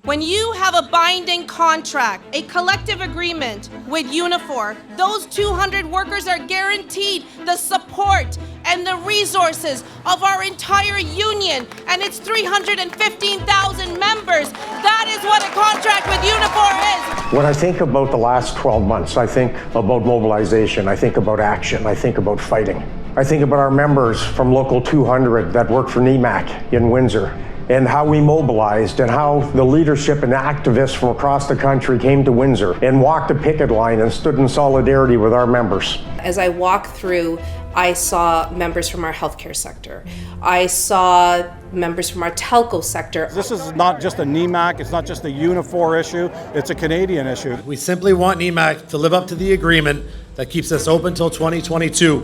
When you have a binding contract, a collective agreement with Unifor, those 200 workers are guaranteed the support and the resources of our entire union, and it's 315,000 members. That is what a contract with Unifor is. When I think about the last 12 months, I think about mobilization, I think about action, I think about fighting. I think about our members from Local 200 that work for NEMAC in Windsor, and how we mobilized and how the leadership and activists from across the country came to Windsor and walked the picket line and stood in solidarity with our members. As I walked through, I saw members from our healthcare sector. I saw members from our telco sector. This is not just a NEMAC, it's not just a Unifor issue, it's a Canadian issue. We simply want NEMAC to live up to the agreement that keeps us open till 2022,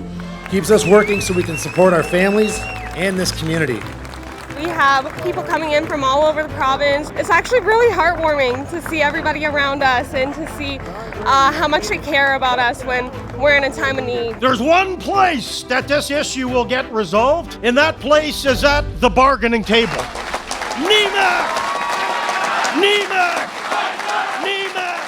keeps us working so we can support our families and this community. We have people coming in from all over the province. It's actually really heartwarming to see everybody around us and to see how much they care about us when we're in a time of need. There's one place that this issue will get resolved, and that place is at the bargaining table. NEMAC! NEMAC! NEMAC!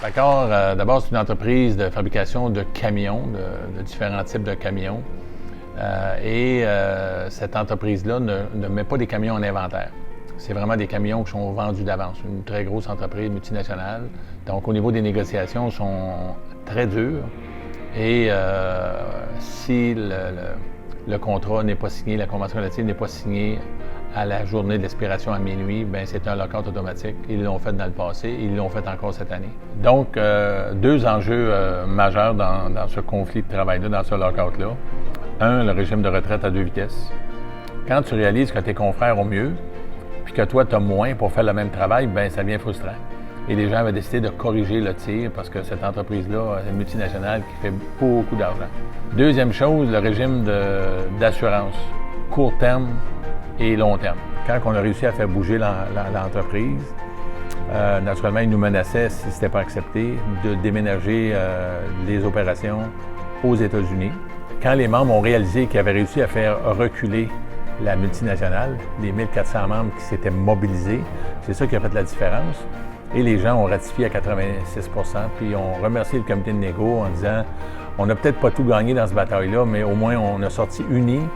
D'accord, d'abord, c'est une entreprise de fabrication de camions, de différents types de camions. Cette entreprise-là ne met pas des camions en inventaire. C'est vraiment des camions qui sont vendus d'avance. Une très grosse entreprise multinationale. Donc, au niveau des négociations, ils sont très durs. Et si le contrat n'est pas signé, la convention collective n'est pas signée à la journée d'expiration à minuit, bien, c'est un lock-out automatique. Ils l'ont fait dans le passé, ils l'ont fait encore cette année. Donc, deux enjeux majeurs dans ce conflit de travail-là, dans ce lock-out-là. Un, le régime de retraite à deux vitesses. Quand tu réalises que tes confrères ont mieux, puis que toi, tu as moins pour faire le même travail, bien, ça devient frustrant. Et les gens avaient décidé de corriger le tir parce que cette entreprise-là, c'est une multinationale qui fait beaucoup d'argent. Deuxième chose, le régime d'assurance, court terme et long terme. Quand on a réussi à faire bouger l'entreprise, naturellement, ils nous menaçaient, si ce n'était pas accepté, de déménager les opérations aux États-Unis. Quand les membres ont réalisé qu'ils avaient réussi à faire reculer la multinationale, les 1400 membres qui s'étaient mobilisés, c'est ça qui a fait la différence. Et les gens ont ratifié à 86 %, puis ont remercié le comité de négo en disant « On n'a peut-être pas tout gagné dans ce bataille-là, mais au moins on a sorti unis,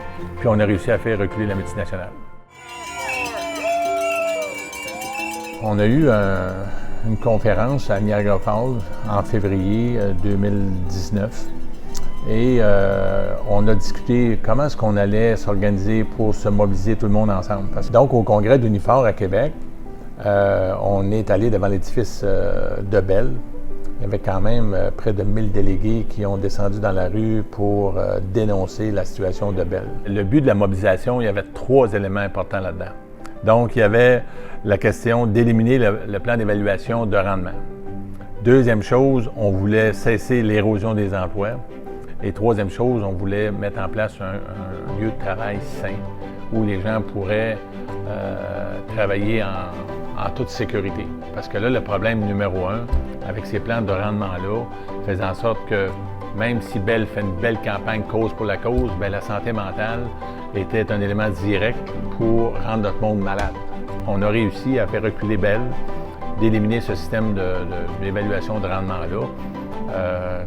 puis on a réussi à faire reculer la multinationale. » On a eu une conférence à Niagara Falls en février 2019. Et on a discuté comment est-ce qu'on allait s'organiser pour se mobiliser tout le monde ensemble. Donc, au congrès d'Unifor à Québec, on est allé devant l'édifice de Bell. Il y avait quand même près de 1000 délégués qui ont descendu dans la rue pour dénoncer la situation de Bell. Le but de la mobilisation, il y avait 3 éléments importants là-dedans. Donc, il y avait la question d'éliminer le plan d'évaluation de rendement. Deuxième chose, on voulait cesser l'érosion des emplois. Et troisième chose, on voulait mettre en place un lieu de travail sain où les gens pourraient travailler en toute sécurité. Parce que là, le problème numéro 1, avec ces plans de rendement-là, faisait en sorte que même si Bell fait une belle campagne cause pour la cause, bien, la santé mentale était un élément direct pour rendre notre monde malade. On a réussi à faire reculer Bell, d'éliminer ce système d'évaluation de rendement-là.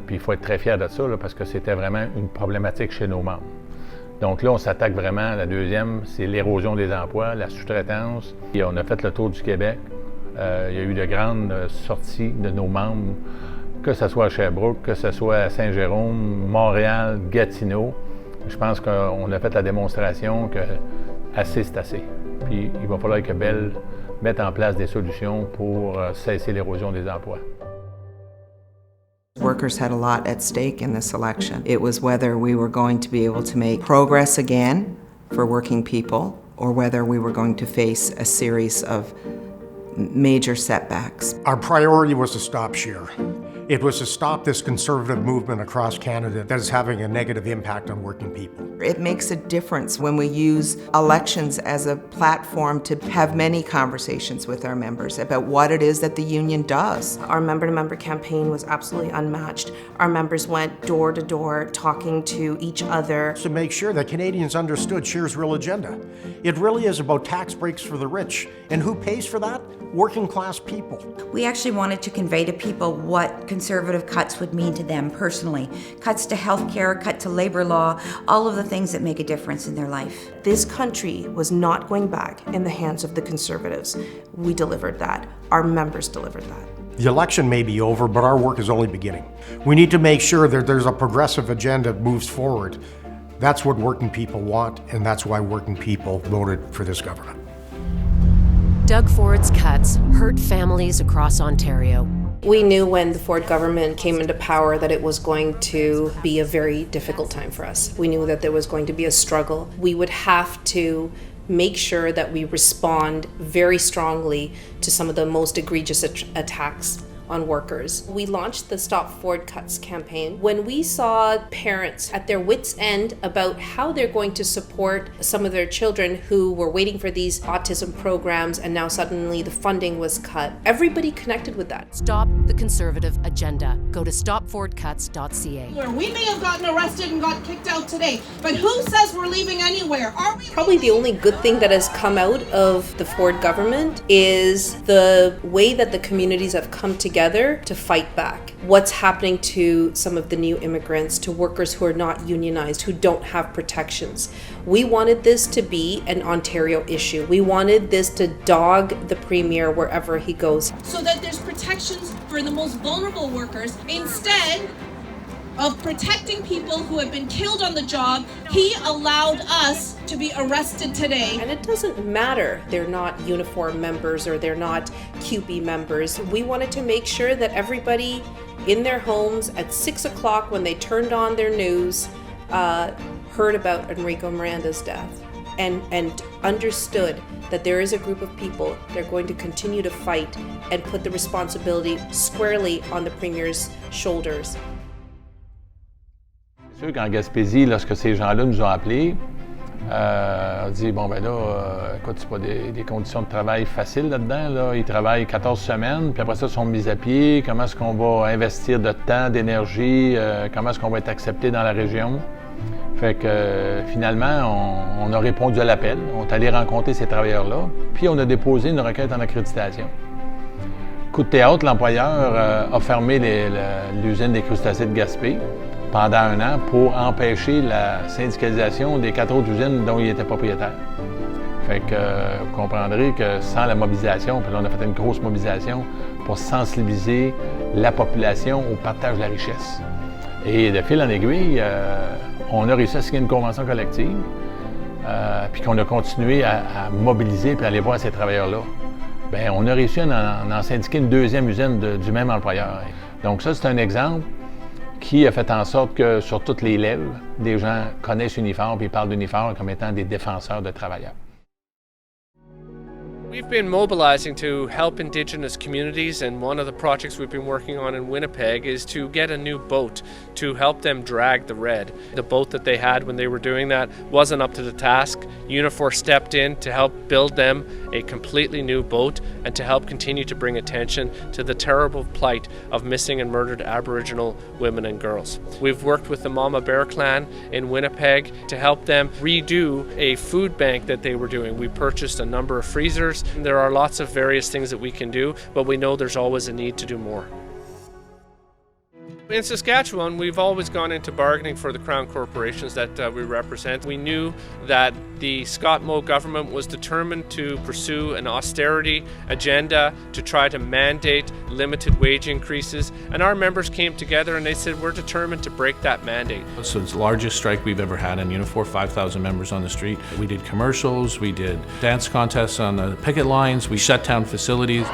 Puis il faut être très fier de ça, là, parce que c'était vraiment une problématique chez nos membres. Donc là, on s'attaque vraiment à la deuxième, c'est l'érosion des emplois, la sous-traitance. Et on a fait le tour du Québec. Il y a eu de grandes sorties de nos membres, que ce soit à Sherbrooke, que ce soit à Saint-Jérôme, Montréal, Gatineau. Je pense qu'on a fait la démonstration que assez, c'est assez. Puis il va falloir que Bell mette en place des solutions pour cesser l'érosion des emplois. Workers had a lot at stake in this election. It was whether we were going to be able to make progress again for working people or whether we were going to face a series of major setbacks. Our priority was to stop Scheer. It was to stop this conservative movement across Canada that is having a negative impact on working people. It makes a difference when we use elections as a platform to have many conversations with our members about what it is that the union does. Our member-to-member campaign was absolutely unmatched. Our members went door to door talking to each other. To make sure that Canadians understood CHEER's real agenda. It really is about tax breaks for the rich. And who pays for that? Working class people. We actually wanted to convey to people what conservative cuts would mean to them personally. Cuts to healthcare, cut to labor law, all of the things that make a difference in their life. This country was not going back in the hands of the Conservatives. We delivered that. Our members delivered that. The election may be over, but our work is only beginning. We need to make sure that there's a progressive agenda that moves forward. That's what working people want, and that's why working people voted for this government. Doug Ford's cuts hurt families across Ontario. We knew when the Ford government came into power that it was going to be a very difficult time for us. We knew that there was going to be a struggle. We would have to make sure that we respond very strongly to some of the most egregious attacks on workers. We launched the Stop Ford Cuts campaign when we saw parents at their wits' end about how they're going to support some of their children who were waiting for these autism programs, and now suddenly the funding was cut. Everybody connected with that. Stop the Conservative agenda. Go to stopfordcuts.ca. We may have gotten arrested and got kicked out today, but who says we're leaving anywhere? Are we? Probably the only good thing that has come out of the Ford government is the way that the communities have come together to fight back. What's happening to some of the new immigrants, to workers who are not unionized, who don't have protections. We wanted this to be an Ontario issue. We wanted this to dog the Premier wherever he goes. So that there's protections for the most vulnerable workers instead of protecting people who have been killed on the job. He allowed us to be arrested today. And it doesn't matter they're not Unifor members or they're not QP members. We wanted to make sure that everybody in their homes at 6 o'clock when they turned on their news heard about Enrico Miranda's death and understood that there is a group of people that are going to continue to fight and put the responsibility squarely on the Premier's shoulders. C'est sûr qu'en Gaspésie, lorsque ces gens-là nous ont appelés, on dit, bon ben là, écoute, c'est pas des conditions de travail faciles là-dedans, là. Ils travaillent 14 semaines, puis après ça, ils sont mis à pied. Comment est-ce qu'on va investir de temps, d'énergie? Comment est-ce qu'on va être accepté dans la région? Fait que finalement, on a répondu à l'appel. On est allé rencontrer ces travailleurs-là, puis on a déposé une requête en accréditation. Coup de théâtre, l'employeur a fermé l'usine des crustacés de Gaspé pendant 1 an pour empêcher la syndicalisation des 4 autres usines dont il était propriétaire. Fait que vous comprendrez que sans la mobilisation, puis là on a fait une grosse mobilisation pour sensibiliser la population au partage de la richesse. Et de fil en aiguille, on a réussi à signer une convention collective, puis qu'on a continué à mobiliser puis à aller voir ces travailleurs-là. Bien, on a réussi à en syndiquer une 2e usine du même employeur. Donc ça, c'est un exemple qui a fait en sorte que sur toutes les lèvres, des gens connaissent Unifor et parlent d'Unifor comme étant des défenseurs de travailleurs. We've been mobilizing to help Indigenous communities, and one of the projects we've been working on in Winnipeg is to get a new boat to help them drag the red. The boat that they had when they were doing that wasn't up to the task. Unifor stepped in to help build them a completely new boat and to help continue to bring attention to the terrible plight of missing and murdered Aboriginal women and girls. We've worked with the Mama Bear Clan in Winnipeg to help them redo a food bank that they were doing. We purchased a number of freezers. There are lots of various things that we can do, but we know there's always a need to do more. In Saskatchewan, we've always gone into bargaining for the Crown corporations that we represent. We knew that the Scott Moe government was determined to pursue an austerity agenda to try to mandate limited wage increases, and our members came together and they said, we're determined to break that mandate. So it's the largest strike we've ever had in Unifor, 5,000 members on the street. We did commercials, we did dance contests on the picket lines, we shut down facilities.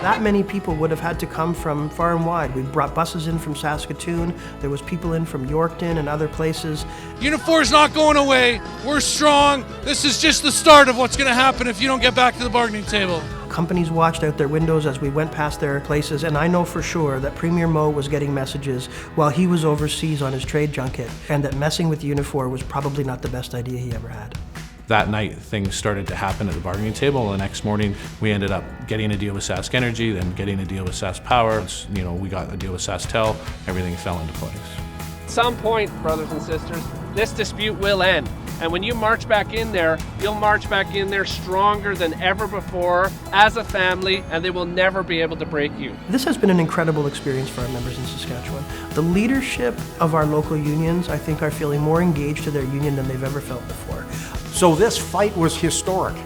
That many people would have had to come from far and wide. We brought buses in from Saskatoon. There was people in from Yorkton and other places. Unifor's not going away. We're strong. This is just the start of what's going to happen if you don't get back to the bargaining table. Companies watched out their windows as we went past their places, and I know for sure that Premier Moe was getting messages while he was overseas on his trade junket, and that messing with Unifor was probably not the best idea he ever had. That night, things started to happen at the bargaining table. The next morning, we ended up getting a deal with Sask Energy, then getting a deal with Sask Power. We got a deal with SaskTel. Everything fell into place. At some point, brothers and sisters, this dispute will end. And when you march back in there, you'll march back in there stronger than ever before as a family, and they will never be able to break you. This has been an incredible experience for our members in Saskatchewan. The leadership of our local unions, I think, are feeling more engaged to their union than they've ever felt before. So this fight was historic.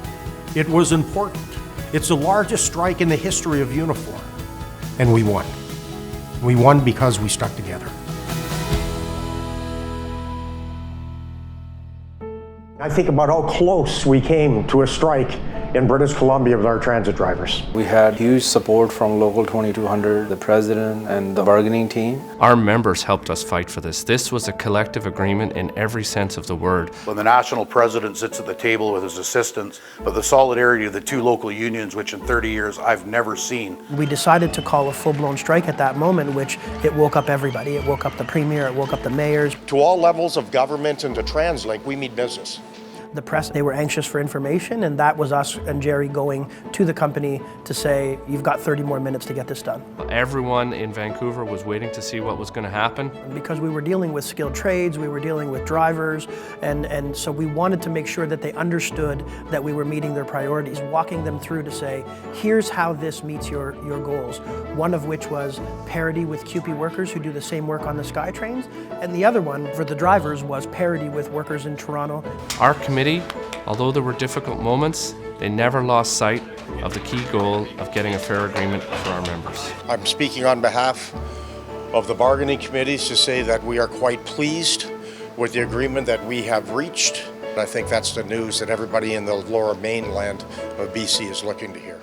It was important. It's the largest strike in the history of Unifor. And we won. We won because we stuck together. I think about how close we came to a strike in British Columbia with our transit drivers. We had huge support from Local 2200, the president, and the bargaining team. Our members helped us fight for this. This was a collective agreement in every sense of the word. When the national president sits at the table with his assistants, but the solidarity of the two local unions, which in 30 years I've never seen. We decided to call a full-blown strike at that moment, which it woke up everybody. It woke up the premier, it woke up the mayors. To all levels of government and to TransLink, we mean business. The press, they were anxious for information, and that was us and Jerry going to the company to say, you've got 30 more minutes to get this done. Everyone in Vancouver was waiting to see what was going to happen. Because we were dealing with skilled trades, we were dealing with drivers, and so we wanted to make sure that they understood that we were meeting their priorities, walking them through to say, here's how this meets your goals. One of which was parity with CUPE workers who do the same work on the SkyTrains, and the other one for the drivers was parity with workers in Toronto. Our committee, although there were difficult moments, they never lost sight of the key goal of getting a fair agreement for our members. I'm speaking on behalf of the bargaining committees to say that we are quite pleased with the agreement that we have reached. I think that's the news that everybody in the lower mainland of BC is looking to hear.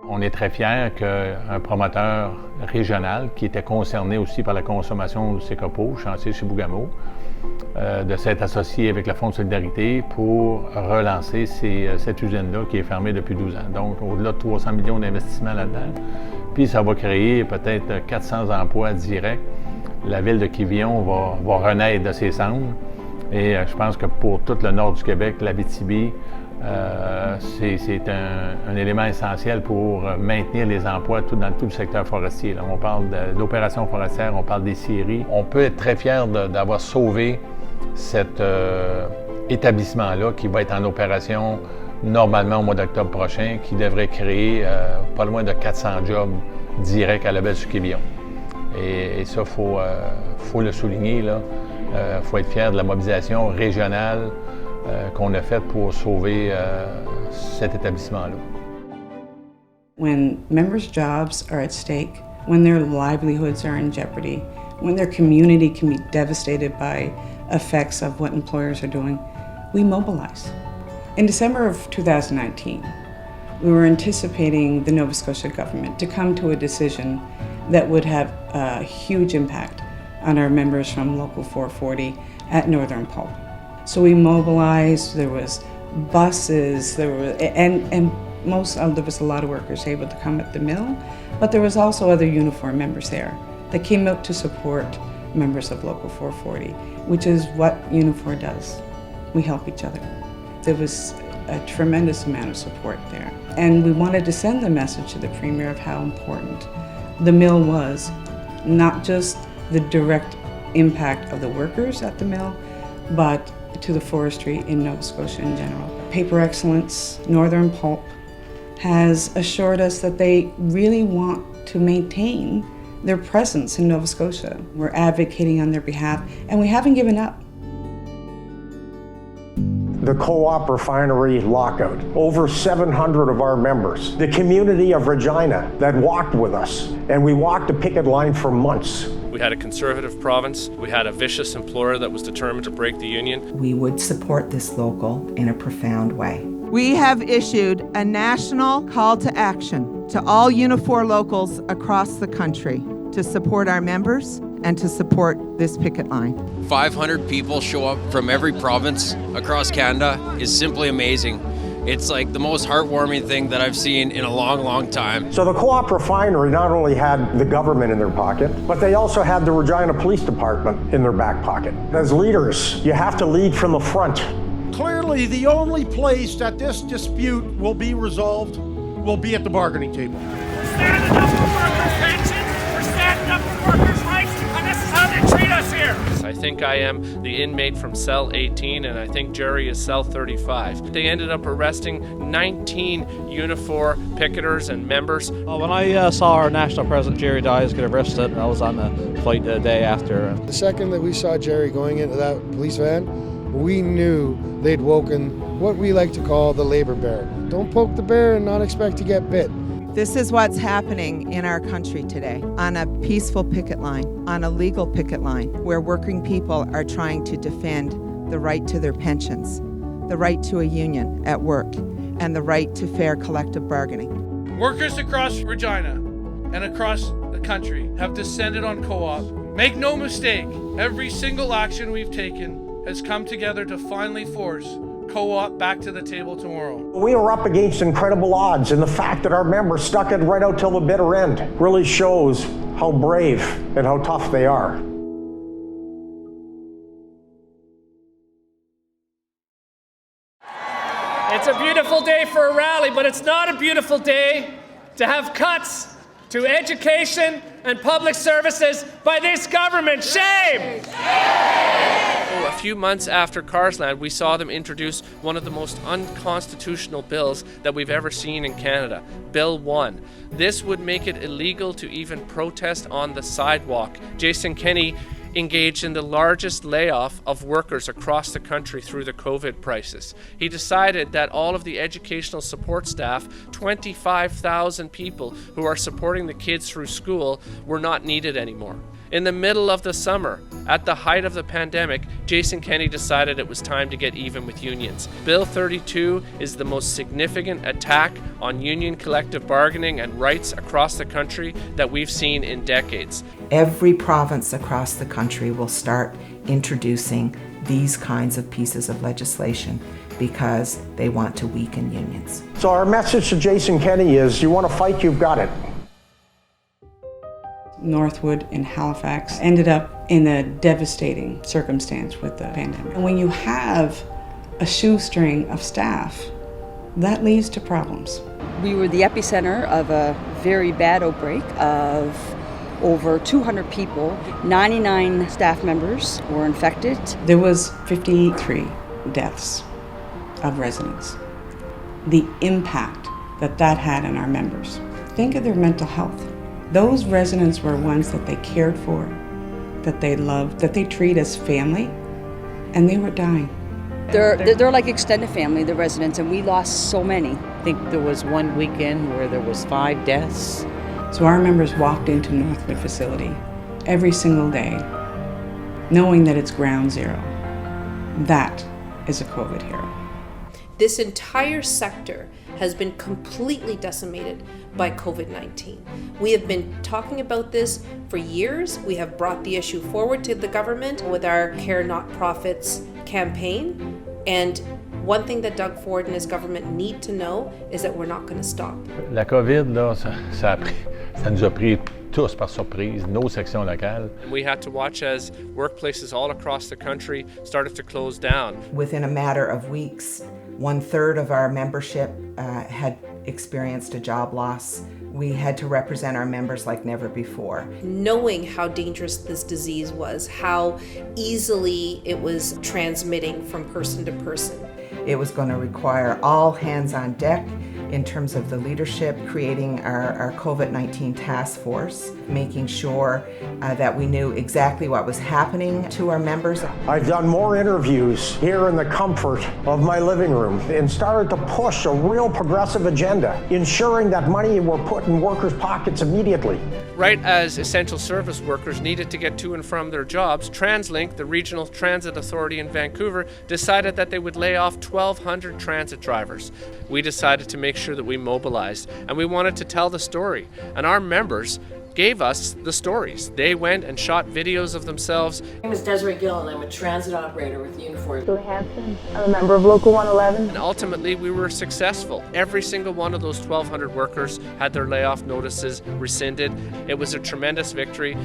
On est très fiers qu'un promoteur régional qui était concerné aussi par la consommation du Sécopo, chantier chez Bougamo, de s'être associé avec le Fonds de solidarité pour relancer cette usine-là qui est fermée depuis 12 ans. Donc, au-delà de 300 millions d'investissements là-dedans. Puis, ça va créer peut-être 400 emplois directs. La ville de Quévillon va renaître de ses cendres. Et je pense que pour tout le nord du Québec, l'Abitibi, c'est un élément essentiel pour maintenir les emplois dans tout le secteur forestier. Là, on parle de l'opération forestière, on parle des scieries. On peut être très fier d'avoir sauvé cet établissement-là qui va être en opération normalement au mois d'octobre prochain, qui devrait créer pas loin de 400 jobs directs à la baie du Quévillon. Et ça, faut le souligner, là. Faut être fier de la mobilisation régionale qu'on a faite pour sauver cet établissement-là. When members' jobs are at stake, when their livelihoods are in jeopardy, when their community can be devastated by effects of what employers are doing, we mobilize. In December of 2019, we were anticipating the Nova Scotia government to come to a decision that would have a huge impact on our members from Local 440 at Northern Pulp. So we mobilized, there was buses, there was a lot of workers able to come at the mill, but there was also other Unifor members there that came out to support members of Local 440, which is what Unifor does. We help each other. There was a tremendous amount of support there. And we wanted to send the message to the Premier of how important the mill was, not just the direct impact of the workers at the mill, but to the forestry in Nova Scotia in general. Paper Excellence, Northern Pulp, has assured us that they really want to maintain their presence in Nova Scotia. We're advocating on their behalf, and we haven't given up. The co-op refinery lockout, over 700 of our members, the community of Regina that walked with us, and we walked a picket line for months. We had a conservative province. We had a vicious employer that was determined to break the union. We would support this local in a profound way. We have issued a national call to action to all Unifor locals across the country to support our members and to support this picket line. 500 people show up from every province across Canada is simply amazing. It's like the most heartwarming thing that I've seen in a long, long time. So the co-op refinery not only had the government in their pocket, but they also had the Regina Police Department in their back pocket. As leaders, you have to lead from the front. Clearly, the only place that this dispute will be resolved will be at the bargaining table. We're standing up for workers' pensions, we're standing up for workers' rights, and this is how they treat us here. I think I am the inmate from cell 18, and I think Jerry is cell 35. They ended up arresting 19 Unifor picketers and members. When I saw our national president Jerry Dyes get arrested, I was on the flight the day after. The second that we saw Jerry going into that police van, we knew they'd woken what we like to call the labor bear. Don't poke the bear and not expect to get bit. This is what's happening in our country today on a peaceful picket line, on a legal picket line, where working people are trying to defend the right to their pensions, the right to a union at work, and the right to fair collective bargaining. Workers across Regina and across the country have descended on co-op. Make no mistake, every single action we've taken has come together to finally force co-op back to the table tomorrow. We are up against incredible odds, and the fact that our members stuck it right out till the bitter end really shows how brave and how tough they are. It's a beautiful day for a rally, but it's not a beautiful day to have cuts to education and public services by this government. Shame! A few months after Carsland, we saw them introduce one of the most unconstitutional bills that we've ever seen in Canada, Bill 1. This would make it illegal to even protest on the sidewalk. Jason Kenney engaged in the largest layoff of workers across the country through the COVID crisis. He decided that all of the educational support staff, 25,000 people who are supporting the kids through school, were not needed anymore. In the middle of the summer, at the height of the pandemic, Jason Kenney decided it was time to get even with unions. Bill 32 is the most significant attack on union collective bargaining and rights across the country that we've seen in decades. Every province across the country will start introducing these kinds of pieces of legislation because they want to weaken unions. So our message to Jason Kenney is, you want to fight, you've got it. Northwood and Halifax ended up in a devastating circumstance with the pandemic. And when you have a shoestring of staff, that leads to problems. We were the epicenter of a very bad outbreak of over 200 people. 99 staff members were infected. There was 53 deaths of residents. The impact that had on our members. Think of their mental health. Those residents were ones that they cared for, that they loved, that they treat as family, and they were dying. They're like extended family, the residents, and we lost so many. I think there was one weekend where there was 5 deaths. So our members walked into Northwood facility every single day, knowing that it's ground zero. That is a COVID hero. This entire sector has been completely decimated by COVID-19. We have been talking about this for years. We have brought the issue forward to the government with our Care Not Profits campaign. And one thing that Doug Ford and his government need to know is that we're not going to stop. La COVID, là, ça nous a pris tous par surprise, nos sections locales. We had to watch as workplaces all across the country started to close down. Within a matter of weeks, 1/3 of our membership had experienced a job loss. We had to represent our members like never before. Knowing how dangerous this disease was, how easily it was transmitting from person to person. It was going to require all hands on deck in terms of the leadership, creating our COVID-19 task force, making sure that we knew exactly what was happening to our members. I've done more interviews here in the comfort of my living room and started to push a real progressive agenda, ensuring that money were put in workers' pockets immediately. Right as essential service workers needed to get to and from their jobs, TransLink, the regional transit authority in Vancouver, decided that they would lay off 1,200 transit drivers. We decided to make sure that we mobilized, and we wanted to tell the story. And our members gave us the stories. They went and shot videos of themselves. My name is Desiree Gill and I'm a transit operator with Unifor. Julie Hansen, I'm a member of Local 111. And ultimately we were successful. Every single one of those 1,200 workers had their layoff notices rescinded. It was a tremendous victory.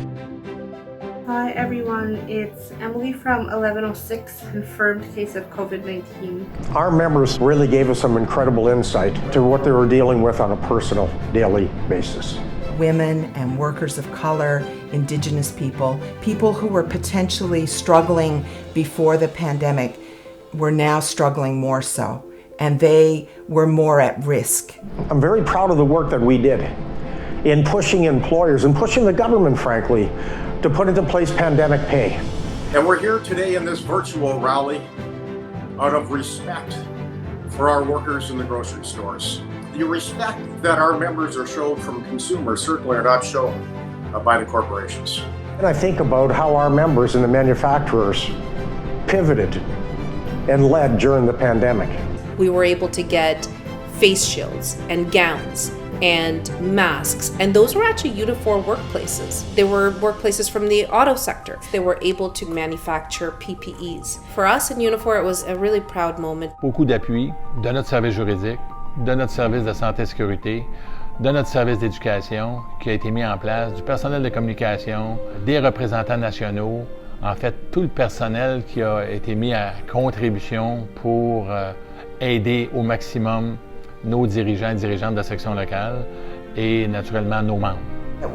Hi everyone, it's Emily from 1106, confirmed case of COVID-19. Our members really gave us some incredible insight to what they were dealing with on a personal, daily basis. Women and workers of color, Indigenous people, people who were potentially struggling before the pandemic were now struggling more so, and they were more at risk. I'm very proud of the work that we did in pushing employers and pushing the government, frankly, to put into place pandemic pay. And we're here today in this virtual rally out of respect for our workers in the grocery stores. The respect that our members are shown from consumers certainly are not shown by the corporations. And I think about how our members and the manufacturers pivoted and led during the pandemic. We were able to get face shields and gowns and masks, and those were actually Unifor workplaces. They were workplaces from the auto sector. They were able to manufacture PPEs. For us in Unifor, it was a really proud moment. Beaucoup d'appui de notre service juridique, de notre service de santé et sécurité, de notre service d'éducation qui a été mis en place, du personnel de communication, des représentants nationaux, en fait tout le personnel qui a été mis à contribution pour aider au maximum nos dirigeants et dirigeantes de section locale et naturellement nos membres.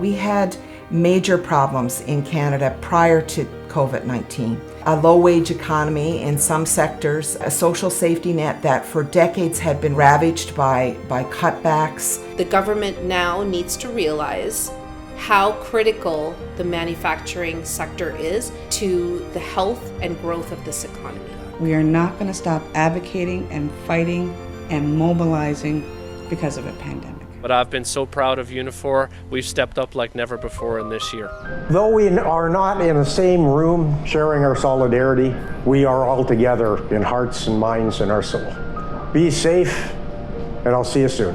We had major problems in Canada prior to COVID-19. A low-wage economy in some sectors, a social safety net that for decades had been ravaged by cutbacks. The government now needs to realize how critical the manufacturing sector is to the health and growth of this economy. We are not going to stop advocating and fighting and mobilizing because of a pandemic. But I've been so proud of Unifor. We've stepped up like never before in this year. Though we are not in the same room sharing our solidarity, we are all together in hearts and minds and our soul. Be safe, and I'll see you soon.